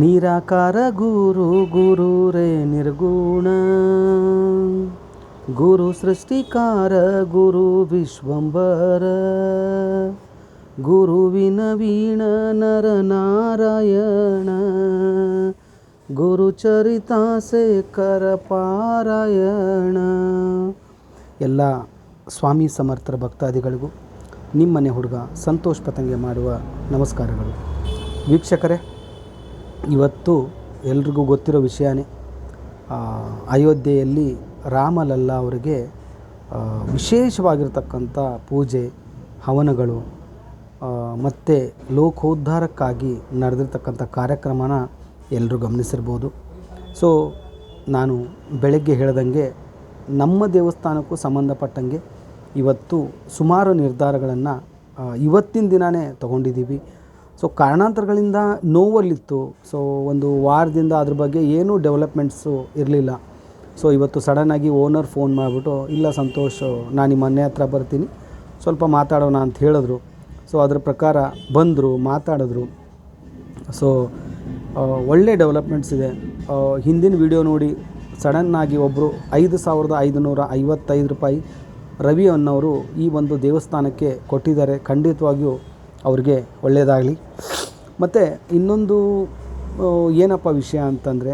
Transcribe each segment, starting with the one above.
ನಿರಾಕಾರ ಗುರು ಗುರು ರೇ ನಿರ್ಗುಣ ಗುರು ಸೃಷ್ಟಿಕಾರ ಗುರು ವಿಶ್ವಂಬರ ಗುರುವಿನ ವೀಣ ನರ ನಾರಾಯಣ ಗುರು ಚರಿತಾಸೇಖರ ಪಾರಾಯಣ. ಎಲ್ಲ ಸ್ವಾಮಿ ಸಮರ್ಥರ ಭಕ್ತಾದಿಗಳಿಗೂ ನಿಮ್ಮನೆ ಹುಡುಗ ಸಂತೋಷ್ ಪತಂಗೆ ಮಾಡುವ ನಮಸ್ಕಾರಗಳು. ವೀಕ್ಷಕರೇ, ಇವತ್ತು ಎಲ್ರಿಗೂ ಗೊತ್ತಿರೋ ವಿಷಯನೇ, ಅಯೋಧ್ಯೆಯಲ್ಲಿ ರಾಮಲಲ್ಲ ಅವರಿಗೆ ವಿಶೇಷವಾಗಿರ್ತಕ್ಕಂಥ ಪೂಜೆ ಹವನಗಳು ಮತ್ತು ಲೋಕೋದ್ಧಾರಕ್ಕಾಗಿ ನಡೆದಿರ್ತಕ್ಕಂಥ ಕಾರ್ಯಕ್ರಮನ ಎಲ್ಲರೂ ಗಮನಿಸಿರ್ಬೋದು. ಸೊ ನಾನು ಬೆಳಗ್ಗೆ ಹೇಳ್ದಂಗೆ ನಮ್ಮ ದೇವಸ್ಥಾನಕ್ಕೂ ಸಂಬಂಧಪಟ್ಟಂಗೆ ಇವತ್ತು ಸುಮಾರು ನಿರ್ಧಾರಗಳನ್ನು ಇವತ್ತಿನ ದಿನವೇ ತಗೊಂಡಿದ್ದೀವಿ. ಸೊ ಕಾರಣಾಂತರಗಳಿಂದ ನೋವಲ್ಲಿತ್ತು. ಸೊ ಒಂದು ವಾರದಿಂದ ಅದ್ರ ಬಗ್ಗೆ ಏನೂ ಡೆವಲಪ್ಮೆಂಟ್ಸು ಇರಲಿಲ್ಲ. ಸೊ ಇವತ್ತು ಸಡನ್ನಾಗಿ ಓನರ್ ಫೋನ್ ಮಾಡಿಬಿಟ್ಟು, ಇಲ್ಲ ಸಂತೋಷ್, ನಾನು ನಿಮ್ಮ ಮನೆ ಹತ್ರ ಬರ್ತೀನಿ, ಸ್ವಲ್ಪ ಮಾತಾಡೋಣ ಅಂತ ಹೇಳಿದ್ರು. ಸೊ ಅದ್ರ ಪ್ರಕಾರ ಬಂದರು, ಮಾತಾಡಿದ್ರು. ಸೊ ಒಳ್ಳೆ ಡೆವಲಪ್ಮೆಂಟ್ಸ್ ಇದೆ. ಹಿಂದಿನ ವಿಡಿಯೋ ನೋಡಿ ಸಡನ್ನಾಗಿ ಒಬ್ಬರು 5,555 ರೂಪಾಯಿ ರವಿ ಅನ್ನೋರು ಈ ಒಂದು ದೇವಸ್ಥಾನಕ್ಕೆ ಕೊಟ್ಟಿದ್ದಾರೆ. ಖಂಡಿತವಾಗಿಯೂ ಅವ್ರಿಗೆ ಒಳ್ಳೆಯದಾಗಲಿ. ಮತ್ತು ಇನ್ನೊಂದು ಏನಪ್ಪ ವಿಷಯ ಅಂತಂದರೆ,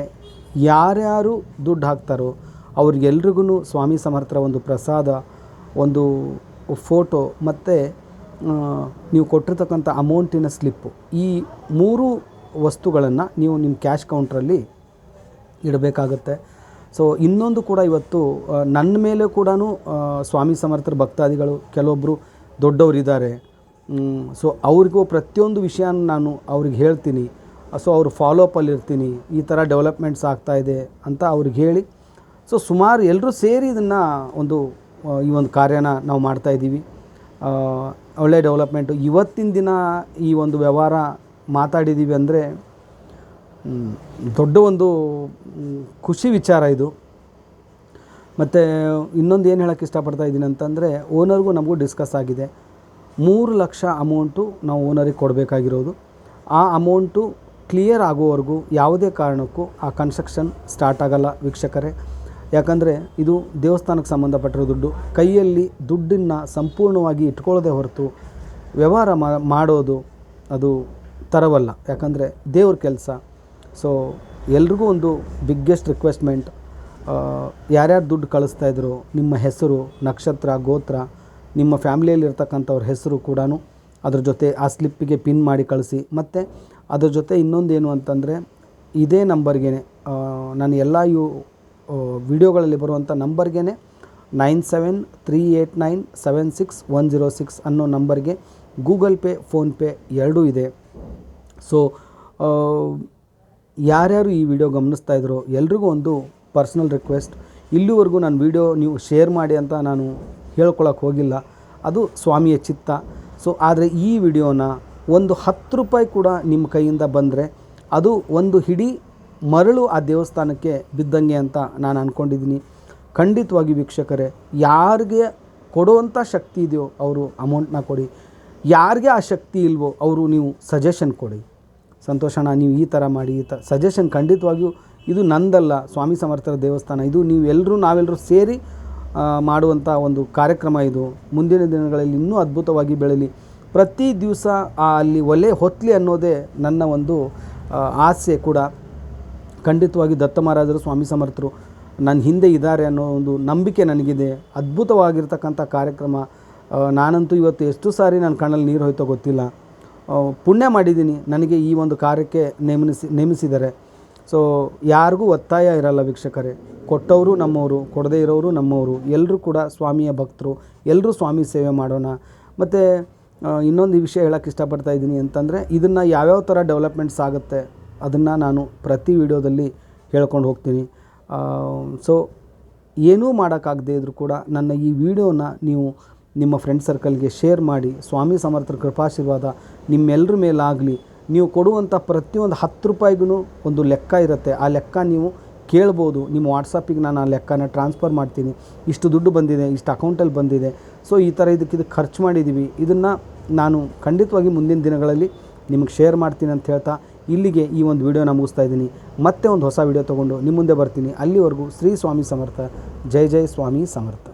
ಯಾರ್ಯಾರು ದುಡ್ಡು ಹಾಕ್ತಾರೋ ಅವ್ರಿಗೆಲ್ರಿಗೂ ಸ್ವಾಮಿ ಸಮರ್ಥರ ಒಂದು ಪ್ರಸಾದ, ಒಂದು ಫೋಟೋ ಮತ್ತು ನೀವು ಕೊಟ್ಟಿರ್ತಕ್ಕಂಥ ಅಮೌಂಟಿನ ಸ್ಲಿಪ್ಪು, ಈ 3 ವಸ್ತುಗಳನ್ನು ನೀವು ನಿಮ್ಮ ಕ್ಯಾಶ್ ಕೌಂಟ್ರಲ್ಲಿ ಇಡಬೇಕಾಗತ್ತೆ. ಸೊ ಇನ್ನೊಂದು ಕೂಡ ಇವತ್ತು ನನ್ನ ಮೇಲೆ ಕೂಡ ಸ್ವಾಮಿ ಸಮರ್ಥರ ಭಕ್ತಾದಿಗಳು ಕೆಲವೊಬ್ಬರು ದೊಡ್ಡವರಿದ್ದಾರೆ. ಸೊ ಅವ್ರಿಗೂ ಪ್ರತಿಯೊಂದು ವಿಷಯ ನಾನು ಅವ್ರಿಗೆ ಹೇಳ್ತೀನಿ. ಸೊ ಅವರು ಫಾಲೋಅಪ್ಪಲ್ಲಿ ಇರ್ತೀನಿ, ಈ ಥರ ಡೆವಲಪ್ಮೆಂಟ್ಸ್ ಆಗ್ತಾಯಿದೆ ಅಂತ ಅವ್ರಿಗೆ ಹೇಳಿ, ಸೊ ಸುಮಾರು ಎಲ್ಲರೂ ಸೇರಿ ಇದನ್ನು ಈ ಒಂದು ಕಾರ್ಯನ ನಾವು ಮಾಡ್ತಾಯಿದ್ದೀವಿ. ಒಳ್ಳೆ ಡೆವಲಪ್ಮೆಂಟು. ಇವತ್ತಿನ ದಿನ ಈ ಒಂದು ವ್ಯವಹಾರ ಮಾತಾಡಿದ್ದೀವಿ ಅಂದರೆ ದೊಡ್ಡ ಒಂದು ಖುಷಿ ವಿಚಾರ ಇದು. ಮತ್ತು ಇನ್ನೊಂದು ಏನು ಹೇಳೋಕ್ಕೆ ಇಷ್ಟಪಡ್ತಾ ಇದ್ದೀನಿ ಅಂತಂದರೆ, ಓನರ್ಗೂ ನಮಗೂ ಡಿಸ್ಕಸ್ ಆಗಿದೆ. 3 ಲಕ್ಷ ಅಮೌಂಟು ನಾವು ಓನರಿಗೆ ಕೊಡಬೇಕಾಗಿರೋದು. ಆ ಅಮೌಂಟು ಕ್ಲಿಯರ್ ಆಗೋವರೆಗೂ ಯಾವುದೇ ಕಾರಣಕ್ಕೂ ಆ ಕನ್ಸ್ಟ್ರಕ್ಷನ್ ಸ್ಟಾರ್ಟ್ ಆಗೋಲ್ಲ ವೀಕ್ಷಕರೇ. ಯಾಕಂದರೆ ಇದು ದೇವಸ್ಥಾನಕ್ಕೆ ಸಂಬಂಧಪಟ್ಟಿರೋ ದುಡ್ಡು. ಕೈಯಲ್ಲಿ ದುಡ್ಡನ್ನು ಸಂಪೂರ್ಣವಾಗಿ ಇಟ್ಕೊಳ್ಳೋದೇ ಹೊರತು ವ್ಯವಹಾರ ಮಾಡೋದು ಅದು ತರವಲ್ಲ. ಯಾಕಂದರೆ ದೇವ್ರ ಕೆಲಸ. ಸೊ ಎಲ್ರಿಗೂ ಒಂದು ಬಿಗ್ಗೆಸ್ಟ್ ರಿಕ್ವೆಸ್ಟ್ಮೆಂಟ್, ಯಾರ್ಯಾರು ದುಡ್ಡು ಕಳಿಸ್ತಾಯಿದ್ರು ನಿಮ್ಮ ಹೆಸರು, ನಕ್ಷತ್ರ, ಗೋತ್ರ, ನಿಮ್ಮ ಫ್ಯಾಮಿಲಿಯಲ್ಲಿ ಇರ್ತಕ್ಕಂಥವ್ರ ಹೆಸರು ಕೂಡ ಅದ್ರ ಜೊತೆ ಆ ಸ್ಲಿಪ್ಪಿಗೆ ಪಿನ್ ಮಾಡಿ ಕಳಿಸಿ. ಮತ್ತು ಅದ್ರ ಜೊತೆ ಇನ್ನೊಂದೇನು ಅಂತಂದರೆ, ಇದೇ ನಂಬರ್ಗೆ ನಾನು ಎಲ್ಲ ವಿಡಿಯೋಗಳಲ್ಲಿ ಬರುವಂಥ ನಂಬರ್ಗೆ 9738976106 ಅನ್ನೋ ನಂಬರ್ಗೆ ಗೂಗಲ್ ಪೇ, ಫೋನ್ಪೇ ಎರಡೂ ಇದೆ. ಸೊ ಯಾರ್ಯಾರು ಈ ವಿಡಿಯೋ ಗಮನಿಸ್ತಾ ಇದ್ರೋ ಎಲ್ರಿಗೂ ಒಂದು ಪರ್ಸ್ನಲ್ ರಿಕ್ವೆಸ್ಟ್, ಇಲ್ಲಿವರೆಗೂ ನನ್ನ ವಿಡಿಯೋ ನೀವು ಶೇರ್ ಮಾಡಿ ಅಂತ ನಾನು ಹೇಳ್ಕೊಳಕ್ಕೆ ಹೋಗಿಲ್ಲ, ಅದು ಸ್ವಾಮಿಯ ಚಿತ್ತ. ಸೊ ಆದರೆ ಈ ವಿಡಿಯೋನ ಒಂದು 10 ರೂಪಾಯಿ ಕೂಡ ನಿಮ್ಮ ಕೈಯಿಂದ ಬಂದರೆ ಅದು ಒಂದು ಹಿಡಿ ಮರಳು ಆ ದೇವಸ್ಥಾನಕ್ಕೆ ಬಿದ್ದಂಗೆ ಅಂತ ನಾನು ಅಂದ್ಕೊಂಡಿದ್ದೀನಿ. ಖಂಡಿತವಾಗಿ ವೀಕ್ಷಕರೇ, ಯಾರಿಗೆ ಕೊಡುವಂಥ ಶಕ್ತಿ ಇದೆಯೋ ಅವರು ಅಮೌಂಟ್ನ ಕೊಡಿ. ಯಾರಿಗೆ ಆ ಶಕ್ತಿ ಇಲ್ವೋ ಅವರು ನೀವು ಸಜೆಷನ್ ಕೊಡಿ. ಸಂತೋಷಣ, ನೀವು ಈ ಥರ ಮಾಡಿ, ಈ ಥರ ಸಜೆಷನ್ ಖಂಡಿತವಾಗಿಯೂ ಇದು ನಂದಲ್ಲ, ಸ್ವಾಮಿ ಸಮರ್ಥರ ದೇವಸ್ಥಾನ. ಇದು ನಾವೆಲ್ಲರೂ ಸೇರಿ ಮಾಡುವಂಥ ಒಂದು ಕಾರ್ಯಕ್ರಮ. ಇದು ಮುಂದಿನ ದಿನಗಳಲ್ಲಿ ಇನ್ನೂ ಅದ್ಭುತವಾಗಿ ಬೆಳೀಲಿ. ಪ್ರತಿ ದಿವಸ ಅಲ್ಲಿ ಒಲೆ ಹೊತ್ತಲಿ ಅನ್ನೋದೇ ನನ್ನ ಒಂದು ಆಸೆ ಕೂಡ. ಖಂಡಿತವಾಗಿ ದತ್ತ ಮಹಾರಾಜರು, ಸ್ವಾಮಿ ಸಮರ್ಥರು ನನ್ನ ಹಿಂದೆ ಇದ್ದಾರೆ ಅನ್ನೋ ಒಂದು ನಂಬಿಕೆ ನನಗಿದೆ. ಅದ್ಭುತವಾಗಿರ್ತಕ್ಕಂಥ ಕಾರ್ಯಕ್ರಮ. ನಾನಂತೂ ಇವತ್ತು ಎಷ್ಟು ಸಾರಿ ನನ್ನ ಕಣ್ಣಲ್ಲಿ ನೀರು ಹೋಯ್ತೋ ಗೊತ್ತಿಲ್ಲ. ಪುಣ್ಯ ಮಾಡಿದ್ದೀನಿ, ನನಗೆ ಈ ಒಂದು ಕಾರ್ಯಕ್ಕೆ ನೇಮಿಸಿದ್ದಾರೆ. ಸೊ ಯಾರಿಗೂ ಒತ್ತಾಯ ಇರಲ್ಲ ವೀಕ್ಷಕರೇ. ಕೊಟ್ಟವರು ನಮ್ಮವರು, ಕೊಡದೇ ಇರೋರು ನಮ್ಮವರು. ಎಲ್ಲರೂ ಕೂಡ ಸ್ವಾಮಿಯ ಭಕ್ತರು, ಎಲ್ಲರೂ ಸ್ವಾಮಿ ಸೇವೆ ಮಾಡೋಣ. ಮತ್ತು ಇನ್ನೊಂದು ವಿಷಯ ಹೇಳೋಕ್ಕೆ ಇಷ್ಟಪಡ್ತಾ ಇದ್ದೀನಿ ಅಂತಂದರೆ, ಇದನ್ನು ಯಾವ್ಯಾವ ಥರ ಡೆವಲಪ್ಮೆಂಟ್ಸ್ ಆಗುತ್ತೆ ಅದನ್ನು ನಾನು ಪ್ರತಿ ವಿಡಿಯೋದಲ್ಲಿ ಹೇಳ್ಕೊಂಡು ಹೋಗ್ತೀನಿ. ಸೊ ಏನೂ ಮಾಡೋಕ್ಕಾಗದೇ ಇದ್ದರೂ ಕೂಡ ನನ್ನ ಈ ವಿಡಿಯೋನ ನೀವು ನಿಮ್ಮ ಫ್ರೆಂಡ್ ಸರ್ಕಲ್ಗೆ ಶೇರ್ ಮಾಡಿ. ಸ್ವಾಮಿ ಸಮರ್ಥರ ಕೃಪಾಶೀರ್ವಾದ ನಿಮ್ಮೆಲ್ಲರ ಮೇಲಾಗಲಿ. ನೀವು ಕೊಡುವಂಥ ಪ್ರತಿಯೊಂದು 10 ರೂಪಾಯಿಗೂ ಒಂದು ಲೆಕ್ಕ ಇರುತ್ತೆ. ಆ ಲೆಕ್ಕ ನೀವು ಕೇಳ್ಬೋದು. ನಿಮ್ಮ ವಾಟ್ಸಪ್ಪಿಗೆ ನಾನು ಆ ಲೆಕ್ಕನ ಟ್ರಾನ್ಸ್ಫರ್ ಮಾಡ್ತೀನಿ. ಇಷ್ಟು ದುಡ್ಡು ಬಂದಿದೆ, ಇಷ್ಟು ಅಕೌಂಟಲ್ಲಿ ಬಂದಿದೆ, ಸೊ ಈ ಥರ ಇದಕ್ಕೆ ಖರ್ಚು ಮಾಡಿದ್ದೀವಿ, ಇದನ್ನು ನಾನು ಖಂಡಿತವಾಗಿ ಮುಂದಿನ ದಿನಗಳಲ್ಲಿ ನಿಮಗೆ ಶೇರ್ ಮಾಡ್ತೀನಿ ಅಂತ ಹೇಳ್ತಾ ಇಲ್ಲಿಗೆ ಈ ಒಂದು ವಿಡಿಯೋನ ಮುಗಿಸ್ತಾ ಇದ್ದೀನಿ. ಮತ್ತೆ ಒಂದು ಹೊಸ ವಿಡಿಯೋ ತೊಗೊಂಡು ನಿಮ್ಮ ಮುಂದೆ ಬರ್ತೀನಿ. ಅಲ್ಲಿವರೆಗೂ ಶ್ರೀ ಸ್ವಾಮಿ ಸಮರ್ಥ. ಜೈ ಜೈ ಸ್ವಾಮಿ ಸಮರ್ಥ.